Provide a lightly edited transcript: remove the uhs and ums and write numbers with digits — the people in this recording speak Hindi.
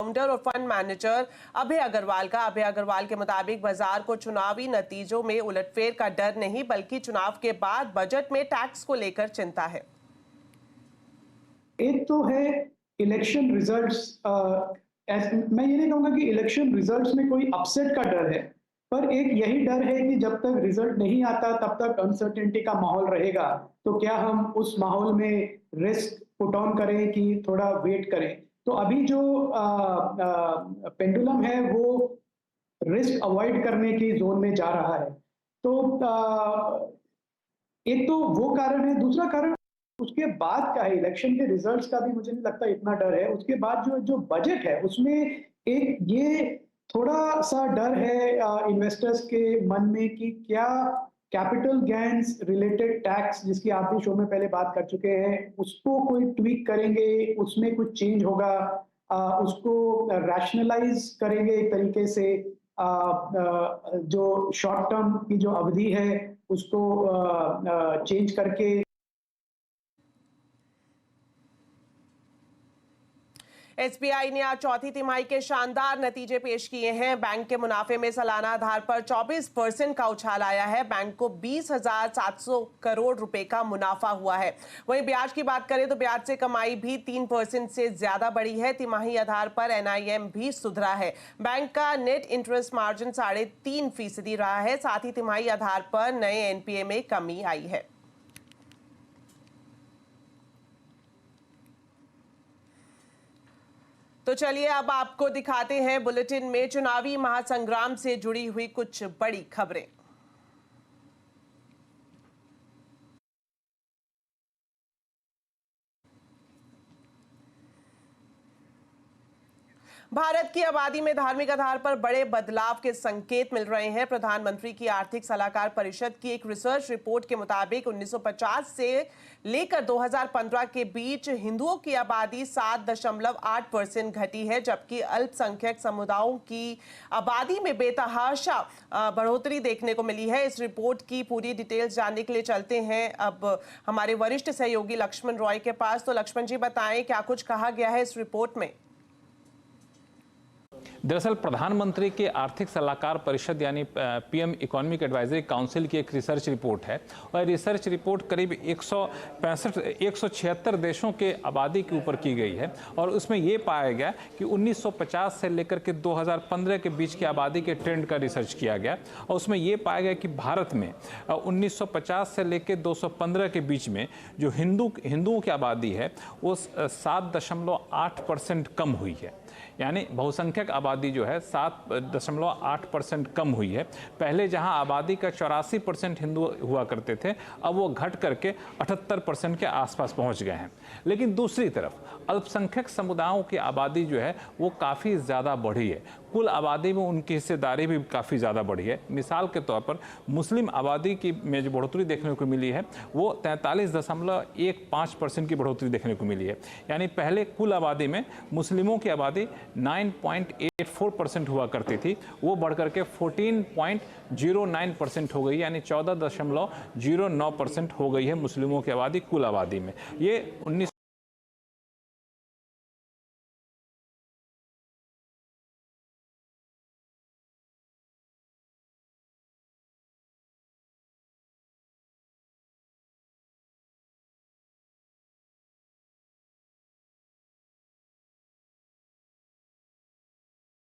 फाउंडर और फंड मैनेजर अभय अग्रवाल का। अभय अग्रवाल के मुताबिक बाजार को चुनावी नतीजों में उलटफेर का डर नहीं, बल्कि चुनाव के बाद बजट में टैक्स को लेकर चिंता है। एक तो है इलेक्शन रिजल्ट्स। मैं ये नहीं कहूंगा कि इलेक्शन रिजल्ट्स में कोई अपसेट का डर है, पर एक यही डर है कि जब तक रिजल्ट नहीं आता तब तक अनसर्टेनिटी का माहौल रहेगा। तो क्या हम उस माहौल में रिस्क पुट ऑन करें कि थोड़ा वेट करें। तो अभी जो पेंडुलम है वो रिस्क अवॉइड करने की जोन में जा रहा है। तो एक तो वो कारण है। दूसरा कारण उसके बाद का है, इलेक्शन के रिजल्ट्स का भी मुझे नहीं लगता इतना डर है। उसके बाद जो जो बजट है उसमें एक ये थोड़ा सा डर है इन्वेस्टर्स के मन में कि क्या कैपिटल गेन्स रिलेटेड टैक्स, जिसकी आप भी शो में पहले बात कर चुके हैं, उसको कोई ट्वीक करेंगे, उसमें कुछ चेंज होगा, उसको रैशनलाइज करेंगे एक तरीके से, जो शॉर्ट टर्म की जो अवधि है उसको चेंज करके। एसबीआई ने आज चौथी तिमाही के शानदार नतीजे पेश किए हैं। बैंक के मुनाफे में सालाना आधार पर 24% का उछाल आया है। बैंक को 20,700 करोड़ रुपए का मुनाफा हुआ है। वहीं ब्याज की बात करें तो ब्याज से कमाई भी 3% से ज्यादा बढ़ी है। तिमाही आधार पर एनआईएम भी सुधरा है। बैंक का नेट इंटरेस्ट मार्जिन 3.5% रहा है। साथ ही तिमाही आधार पर नए एनपीए में कमी आई है। तो चलिए अब आपको दिखाते हैं बुलेटिन में चुनावी महासंग्राम से जुड़ी हुई कुछ बड़ी खबरें। भारत की आबादी में धार्मिक आधार पर बड़े बदलाव के संकेत मिल रहे हैं। प्रधानमंत्री की आर्थिक सलाहकार परिषद की एक रिसर्च रिपोर्ट के मुताबिक 1950 से लेकर 2015 के बीच हिंदुओं की आबादी 7.8% घटी है, जबकि अल्पसंख्यक समुदायों की आबादी में बेतहाशा बढ़ोतरी देखने को मिली है। इस रिपोर्ट की पूरी डिटेल्स जानने के लिए चलते हैं अब हमारे वरिष्ठ सहयोगी लक्ष्मण रॉय के पास। तो लक्ष्मण जी बताएं, क्या कुछ कहा गया है इस रिपोर्ट में? दरअसल प्रधानमंत्री के आर्थिक सलाहकार परिषद यानी पीएम इकोनॉमिक एडवाइजरी काउंसिल की एक रिसर्च रिपोर्ट है, और रिसर्च रिपोर्ट करीब 176 देशों के आबादी के ऊपर की गई है। और उसमें ये पाया गया कि 1950 से लेकर के 2015 के बीच की आबादी के ट्रेंड का रिसर्च किया गया, और उसमें ये पाया गया कि भारत में 1950 से लेकर 215 के बीच में जो हिंदुओं की आबादी है वो 7.8% कम हुई है। यानी बहुसंख्यक आबादी जो है 7.8% कम हुई है। पहले जहां आबादी का 84% हिंदू हुआ करते थे, अब वो घट करके 78% के आसपास पहुंच गए हैं। लेकिन दूसरी तरफ अल्पसंख्यक समुदायों की आबादी जो है वो काफ़ी ज़्यादा बढ़ी है। कुल आबादी में उनकी हिस्सेदारी भी काफ़ी ज़्यादा बढ़ी है। मिसाल के तौर पर मुस्लिम आबादी की में जो बढ़ोतरी देखने को मिली है वो 43.15% की बढ़ोतरी देखने को मिली है। यानी पहले कुल आबादी में मुस्लिमों की आबादी 9.84% हुआ करती थी, वो बढ़कर के 14.09% हो गई, यानी 14.09% हो गई है मुस्लिमों की आबादी कुल आबादी में। ये